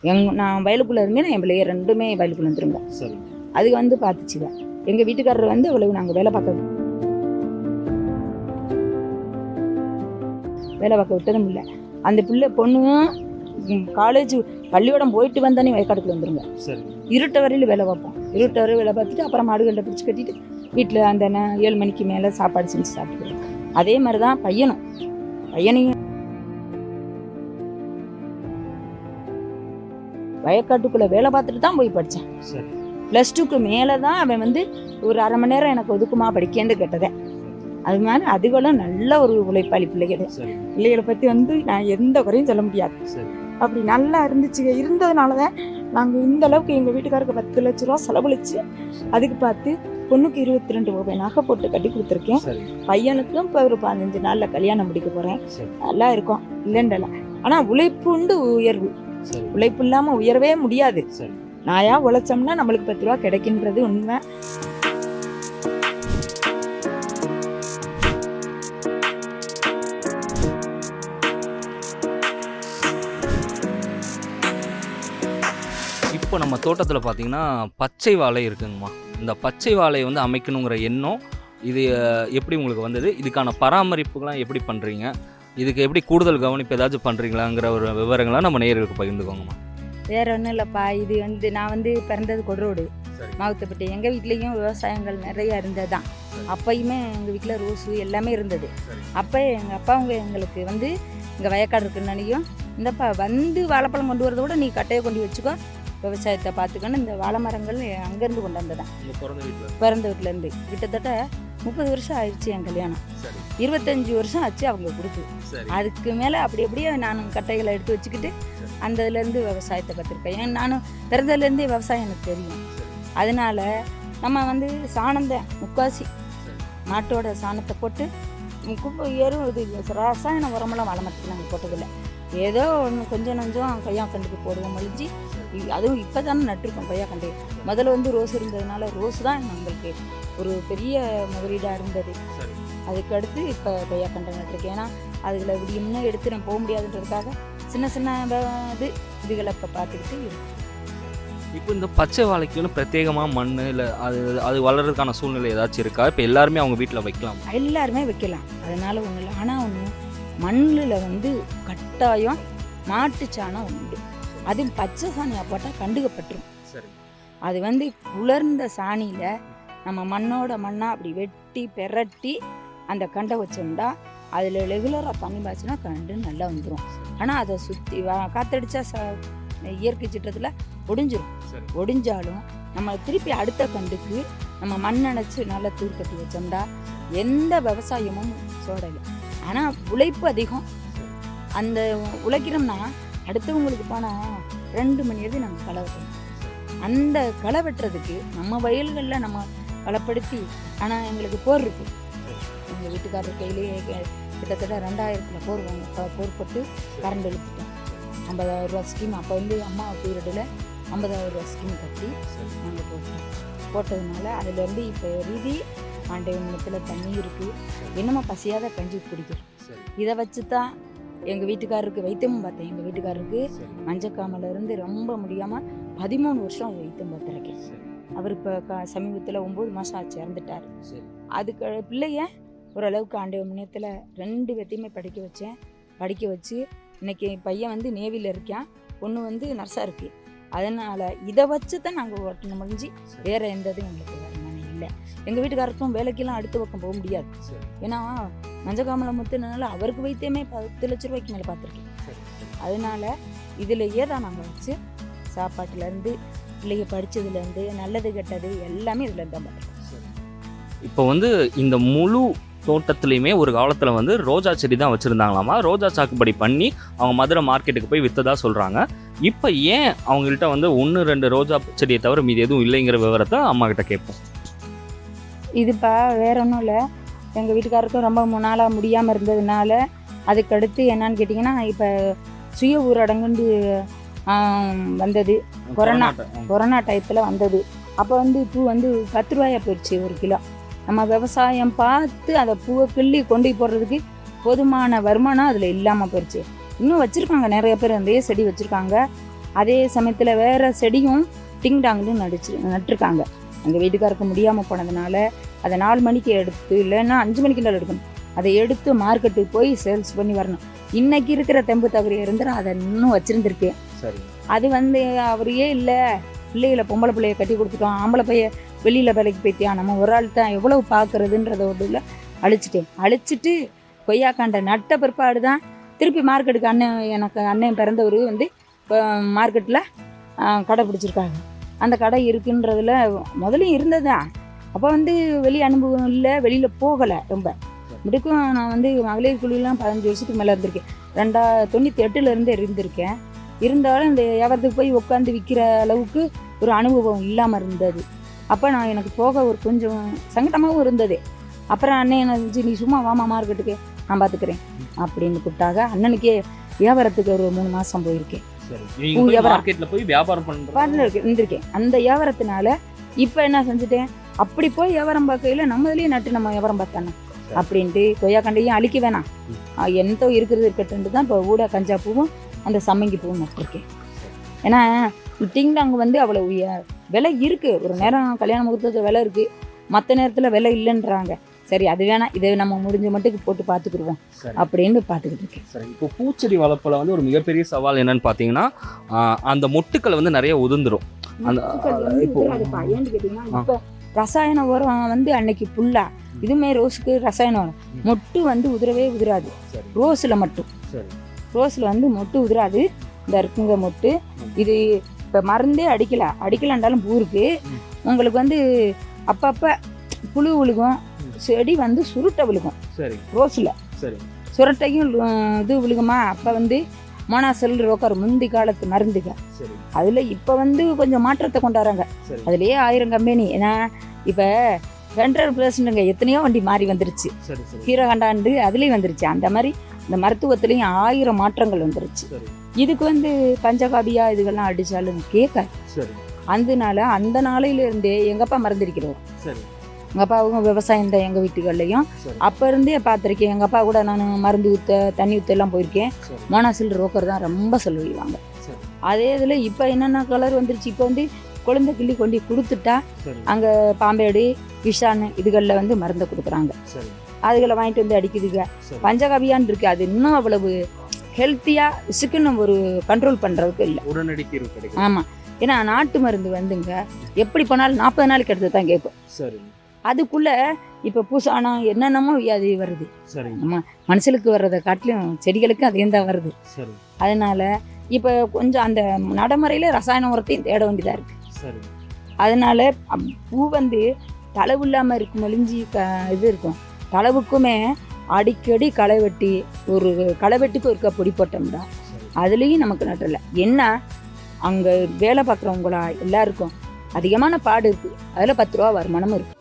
நான் வயலுக்குள்ளே இருந்தேன், என் பிள்ளைய 2மே வயலுக்குள்ளே வந்துருங்க. சரி. அது வந்து பார்த்துச்சுங்க. எங்கள் வீட்டுக்காரர் வந்து அவ்வளவு நாங்கள் வேலை பார்க்க விட்டதும் இல்லை. அந்த பிள்ளை பொண்ணும் காலேஜ் பள்ளியோடம் போயிட்டு வந்தானே வயக்காட்டுக்குள்ள வந்துருங்க. இருட்ட வரையில் வேலை பார்ப்போம். இருட்ட வரையில் வேலை பார்த்துட்டு அப்புறம் மாடுகளில் பிடிச்சி கட்டிட்டு வீட்டில் அந்த 7 மணிக்கு மேலே சாப்பாடு செஞ்சு சாப்பிட்டுக்கிறோம். அதே மாதிரி தான் பையனையும் வயக்காட்டுக்குள்ளே வேலை பார்த்துட்டு தான் போய் படித்தான். +2க்கு மேலே தான் அவன் வந்து ஒரு அரை மணி நேரம் எனக்கு ஒதுக்குமா படிக்கேன்னு கேட்டதேன். அது மாதிரி அதுகளும் நல்ல ஒரு உழைப்பாளி பிள்ளைகளை பற்றி வந்து நான் எந்த குறையும் சொல்ல முடியாது. அப்படி நல்லா இருந்ததுனால தான் நாங்கள் இந்த அளவுக்கு எங்கள் வீட்டுக்காருக்கு 10 லட்ச ரூபா செலவழித்து அதுக்கு பார்த்து பொண்ணுக்கு 22 ரூபாய் நகை போட்டு கட்டி கொடுத்துருக்கேன். பையனுக்கும் இப்போ ஒரு 15 நாளில் கல்யாணம் முடிக்க போகிறேன். நல்லா இருக்கும் இல்லைன்றல. ஆனால் உழைப்பு உண்டு உயர்வு. உழைப்பு இல்லாமல் உயரவே முடியாது. நாயா உழைச்சோம்னா நம்மளுக்கு 10 ரூபா கிடைக்கின்றது உண்மை. இப்போ நம்ம தோட்டத்தில் பார்த்தீங்கன்னா பச்சை வாழை இருக்குங்கம்மா. இந்த பச்சை வாழையை வந்து அமைக்கணுங்கிற எண்ணம் இது எப்படி உங்களுக்கு வந்தது? இதுக்கான பராமரிப்புகள்லாம் எப்படி பண்ணுறீங்க? இதுக்கு எப்படி கூடுதல் கவனிப்பு ஏதாச்சும் பண்ணுறீங்களாங்கிற ஒரு விவரங்களாக நம்ம நேயர்களுக்கு பகிர்ந்துக்கோங்கம்மா. வேறு ஒன்றும் இல்லைப்பா. இது வந்து நான் வந்து பிறந்தது கொடுரோடு மாவட்டப்பட்டு. எங்கள் வீட்லேயும் விவசாயங்கள் நிறையா இருந்தது தான். அப்போயுமே எங்கள் வீட்டில் ரோஸு எல்லாமே இருந்தது. அப்போ எங்கள் அப்பா அவங்க எங்களுக்கு வந்து இங்கே வயக்காடு இருக்குன்னாலையும் இந்தப்பா வந்து வாழைப்பழம் கொண்டு வரதை விட நீ கட்டையை கொண்டு வச்சுக்கோ, விவசாயத்தை பார்த்துக்கணும். இந்த வாழை மரங்கள் அங்கேருந்து கொண்டு வந்ததான். பிறந்த வீட்டிலேருந்து கிட்டத்தட்ட 30 வருஷம் ஆயிடுச்சு என் கல்யாணம். 25 வருஷம் ஆச்சு அவங்க கொடுத்து. அதுக்கு மேலே அப்படி அப்படியே நான் கட்டைகளை எடுத்து வச்சுக்கிட்டு அந்த இதுலேருந்து விவசாயத்தை பார்த்துருக்கேன். நானும் பிறந்ததுலேருந்தே விவசாயம் எனக்கு தெரியும். அதனால நம்ம வந்து சாணந்தான் முக்காசி மாட்டோட சாணத்தை போட்டு குப்பை ஏறும். இது ரசாயன உரமெல்லாம் வாழை மரத்துக்கு நாங்கள் போட்டதில்லை. ஏதோ ஒன்று கொஞ்சம் கொய்யா கண்டுக்கு போடுவோம் மொழிஞ்சி. அதுவும் இப்போ தானே நட்டுருக்கோம் கொய்யா கண்டு. முதல்ல வந்து ரோஸ் இருந்ததுனால ரோஸ் தான் நம்மளுக்கு ஒரு பெரிய முதலீடாக இருந்தது. அதுக்கு அடுத்து இப்போ கொய்யா கண்டை நட்டுருக்கேன். ஏன்னா அதில் இப்படி இன்னும் எடுத்து நான் போக முடியாதுன்றதுக்காக சின்ன இதுகளை இப்போ பார்த்துக்கிட்டு இருக்கும். இப்போ இந்த பச்சை வாழைக்குன்னு பிரத்யேகமாக மண் இல்லை அது வளர்கிறதுக்கான சூழ்நிலை ஏதாச்சும் இருக்கா? இப்போ எல்லாருமே அவங்க வீட்டில் வைக்கலாம்? எல்லாருமே வைக்கலாம், அதனால ஒன்றும் இல்லை. ஆனால் ஒன்று மண்ணில் வந்து கட்டாயம் மாட்டு சாணம் உண்டு. அதுவும் பச்சை சாணியாக போட்டால் கண்டுக்கப்பட்டுரும். அது வந்து உலர்ந்த சாணியில் நம்ம மண்ணோட மண்ணாக அப்படி வெட்டி பெரட்டி அந்த கண்டை வச்சோம்னா அதில் ரெகுலராக தண்ணி பாய்ச்சினா கண்டு நல்லா வந்துடும். ஆனால் அதை சுற்றி காற்றடிச்சா இயற்கை சிற்றத்தில் ஒடிஞ்சிரும். ஒடிஞ்சாலும் நம்ம திருப்பி அடுத்த கண்டுக்கு நம்ம மண் அணைச்சி நல்லா தூர் கட்டி வச்சோம்னா எந்த விவசாயமும் சோடலை. ஆனால் உழைப்பு அதிகம். அந்த உழைக்கிறோம்னா அடுத்தவங்களுக்கு போனால் 2 மணி நேரத்துக்கு நம்ம களை வெட்டணும். அந்த களை வெட்டுறதுக்கு நம்ம வயல்களில் நம்ம களப்படுத்தி. ஆனால் எங்களுக்கு போர் இருக்குது. எங்கள் வீட்டுக்காரர் கையிலேயே கிட்டத்தட்ட 2000 போர் போட்டு கரண்ட் இழுத்துட்டோம். 50,000 ரூபா ஸ்கீம். அப்போ வந்து அம்மா பீரியடில் 50,000 ரூபா ஸ்கீம் கட்டி நாங்கள் போட்டதுனால அதுலேருந்து இப்போ ரீதி ஆண்டவனத்தில் தண்ணி இருக்குது. என்னமோ பசியாத கஞ்சி குடிக்கிறோம். இதை வச்சு தான் எங்கள் வீட்டுக்காரருக்கு வைத்தியமும் பார்த்தேன். எங்கள் வீட்டுக்காரருக்கு மஞ்சக்காமலேருந்து ரொம்ப முடியாமல் 13 வருஷம் வைத்தியம் பார்த்துருக்கேன். அவர் இப்போ சமீபத்தில் 9 மாதம் ஆச்சு இறந்துட்டார். அதுக்கு பிள்ளைய ஓரளவுக்கு ஆண்டவன் முன்னத்தில் 2 பேத்தையுமே படிக்க வச்சு இன்றைக்கி பையன் வந்து நேவியில் இருக்கான், பொண்ணு வந்து நர்ஸாக இருக்குது. அதனால் இதை வச்சு தான் நாங்கள் ஓட்டணும் முடிஞ்சு வேறு எந்த இதுவும் எங்களுக்கு வருமானம் இல்லை. எங்கள் வீட்டுக்காரருக்கும் வேலைக்கெல்லாம் அடுத்த பக்கம் போக முடியாது. ஏன்னா மஞ்சக்காமலை முத்துனால அவருக்கு வைத்தியமே 10 லட்ச ரூபாய்க்கு மேலே பார்த்துருக்கேன். அதனால் இதிலையே தான் நாங்கள் வச்சு சாப்பாட்டுலேருந்து பிள்ளைங்க படித்ததுலேருந்து நல்லது கெட்டது எல்லாமே இதில் தான் பார்த்துருக்கோம். இப்போ வந்து இந்த முழு தோட்டத்துலேயுமே ஒரு காலத்தில் வந்து ரோஜா செடி தான் வச்சுருந்தாங்களாமா. ரோஜா சாகுபடி பண்ணி அவங்க மதுரை மார்க்கெட்டுக்கு போய் விற்றதா சொல்கிறாங்க. இப்போ ஏன் அவங்கள்ட்ட வந்து 1-2 ரோஜா செடியை தவிர மீது எதுவும் இல்லைங்கிற விவரத்தை அம்மா கிட்ட கேட்போம். இதுப்பா வேற ஒன்றும் இல்லை. எங்கள் வீட்டுக்காரருக்கும் ரொம்ப நாளாக முடியாமல் இருந்ததுனால அதுக்கடுத்து என்னன்னு கேட்டிங்கன்னா இப்போ சுய ஊரடங்குண்டு வந்தது. கொரோனா டயத்தில் வந்தது. அப்போ வந்து பூ வந்து 10 ரூபாயா போயிடுச்சு 1 கிலோ. நம்ம விவசாயம் பார்த்து அதை பூவை கிள்ளி கொண்டு போடுறதுக்கு போதுமான வருமானம் அதில் இல்லாமல் போயிடுச்சு. இன்னும் வச்சுருக்காங்க நிறைய பேர், அந்த செடி வச்சுருக்காங்க. அதே சமயத்தில் வேறு செடியும் டிங் டாங்குன்னு நட்டுருக்காங்க. எங்கள் வீட்டுக்காருக்கு முடியாமல் போனதுனால அதை 4 மணிக்கு எடுத்து, இல்லைன்னா 5 மணிக்கு மேலே எடுக்கணும். அதை எடுத்து மார்க்கெட்டுக்கு போய் சேல்ஸ் பண்ணி வரணும். இன்றைக்கி இருக்கிற தெம்பு தகுதி இருந்தால் அதை இன்னும் வச்சுருந்துருக்கேன். சரி. அது வந்து அவரையே இல்லை, பிள்ளைகளை பொம்பளை பிள்ளைய கட்டி கொடுத்துட்டோம், ஆம்பளை பைய வெளியில் வேலைக்கு போய்த்தியா, நம்ம ஒரு ஆள் தான் எவ்வளோ பார்க்குறதுன்றதோட அழிச்சிட்டு கொய்யாக்காண்டை நட்ட பிற்பாடு தான் திருப்பி மார்க்கெட்டுக்கு அண்ணன் பிறந்தவர் வந்து இப்போ மார்க்கெட்டில் கடை பிடிச்சிருக்காங்க. அந்த கடை இருக்குன்றதுல முதலையும் இருந்ததுதான். அப்போ வந்து வெளியே அனுபவம் இல்லை, வெளியில் போகலை. ரொம்ப இதுக்கும் நான் வந்து மகளிர் குழுலாம் 15 வருஷத்துக்கு மேலே இருந்திருக்கேன். 1998 இருந்திருக்கேன். இருந்தாலும் இந்த வியாபாரத்துக்கு போய் உட்காந்து விற்கிற அளவுக்கு ஒரு அனுபவம் இல்லாமல் இருந்தது. அப்போ நான் எனக்கு போக ஒரு கொஞ்சம் சங்கடமாகவும் இருந்தது. அப்புறம் அண்ணன் என்ன செஞ்சு, நீ சும்மா வாமா மார்க்கெட்டுக்கு, நான் பார்த்துக்கிறேன் அப்படின்னு கூப்பிட்டாங்க. அண்ணனுக்கே வியாபாரத்துக்கு ஒரு 3 மாதம் போயிருக்கேன். இருந்திருக்கேன். அந்த வியாபாரத்தினால இப்போ என்ன செஞ்சுட்டேன், அப்படி போய் வியாபாரம் பார்க்கையில் நம்மதுலேயே நட்டு நம்ம வியாபாரம் பார்த்தானே அப்படின்ட்டு கொய்யாக்கண்டையும் அழிக்க வேணாம், எந்த இருக்கிறது இருக்கட்டுன்ட்டு தான் இப்போ ஊட கஞ்சா பூவும் அந்த சம்மங்கி பூவும் நட்டுருக்கேன். ஏன்னா டிங்டாங்க வந்து அவ்வளோ விலை இருக்குது. ஒரு நேரம் கல்யாண முகூர்த்தத்தில் விலை இருக்குது, மற்ற நேரத்தில் விலை இல்லைன்றாங்க. சரி, அது வேணாம், இதை நம்ம முடிஞ்ச மட்டுக்கு போட்டு பார்த்துக்குருவோம் அப்படின்னு பார்த்துக்கிட்டு இருக்கேன். சரி, இப்போ பூச்செடி வளர்ப்பில் வந்து ஒரு மிகப்பெரிய சவால் என்னன்னு பார்த்தீங்கன்னா, அந்த மொட்டுக்கள் வந்து நிறைய உதிர்ந்துடும். அந்த இப்போ ஏன்னு கேட்டிங்கன்னா, இப்போ ரசாயன உரம் வந்து அன்னைக்கு ஃபுல்லாக இதுமே ரோஸுக்கு ரசாயன உரம் மொட்டு வந்து உதிரவே உதிராது. ரோஸில் மட்டும், ரோஸில் வந்து மொட்டு உதிராது. இந்த இருக்குங்க மொட்டு, இது இப்போ மருந்தே அடிக்கலான்றாலும் பூ இருக்குது. உங்களுக்கு வந்து அப்பப்போ புழு விழுகும், செடி வந்து சுருட்டை விழுகும். சரி, ரோஸில் சுரட்டையும் இது விழுகுமா. அப்போ வந்து மோனாசெல் ரோக்கர் முந்தி காலத்து மருந்துங்க. அதில் இப்போ வந்து கொஞ்சம் மாற்றத்தை கொண்டாடுறாங்க. அதுலேயே 1000 கம்பெனி. ஏன்னா இப்போ 100% எத்தனையோ வண்டி மாறி வந்துருச்சு. ஹீரோகண்டாண்டு அதுலேயும் வந்துருச்சு. அந்த மாதிரி இந்த மருத்துவத்துலேயும் 1000 மாற்றங்கள் வந்துருச்சு. இதுக்கு வந்து பஞ்சகாபியா இதுகள்லாம் அடித்தாலும் கேட்காது. அதனால அந்த நாளையிலேருந்தே எங்கள் அப்பா மறந்துருக்கிறோம். எங்கள் அப்பா அவங்க விவசாயம் தான் எங்கள் வீட்டுகள்லையும். அப்போ இருந்தே பார்த்துருக்கேன். எங்கள் அப்பா கூட நான் மருந்து ஊற்ற தண்ணி ஊற்றெல்லாம் போயிருக்கேன். மோனாசில் ரோக்கர் தான் ரொம்ப சொல்லுவாங்க. அதே இதில் இப்போ என்னென்ன கலர் வந்துருச்சு. இப்போ வந்து குழந்தை கிள்ளி கொண்டு கொடுத்துட்டா அங்கே பாம்பேடு விஷான்னு இதுகளில் வந்து மருந்தை கொடுக்குறாங்க. அதுகளை வாங்கிட்டு வந்து அடிக்குதுங்க. பஞ்சகாபியான்னு இருக்குது, அது இன்னும் அவ்வளவு ஹெல்த்தியாக விசுக்குன்னு ஒரு கண்ட்ரோல் பண்ணுறதுக்கு இல்லை, உடனடிக்கு. ஆமாம், ஏன்னா நாட்டு மருந்து வந்துங்க எப்படி போனாலும் 40 நாளைக்கு எடுத்து தான் கேட்கும். சரி, அதுக்குள்ளே இப்போ பூசானம் என்னென்னமோ வியாதி வருது. சரி, நம்ம மனுஷனுக்கு வர்றதை காட்டிலும் செடிகளுக்கு அதையும் தான் வருது. சரி, அதனால் இப்போ கொஞ்சம் அந்த நடைமுறையில் ரசாயன உரத்தையும் தேட வேண்டியதாக இருக்குது. சரி, அதனால் பூ வந்து தளவு இல்லாமல் இருக்கும், மெலிஞ்சி இது இருக்கும். தளவுக்குமே அடிக்கடி களை வெட்டி, ஒரு களை வெட்டிக்கு இருக்க பொடி போட்டோம்னா அதுலேயும் நமக்கு நட்டலை. என்ன அங்கே வேலை பார்க்குறவங்களா எல்லாருக்கும் அதிகமான பாடு இருக்குது. அதில் 10 ரூபா வருமானமும் இருக்குது.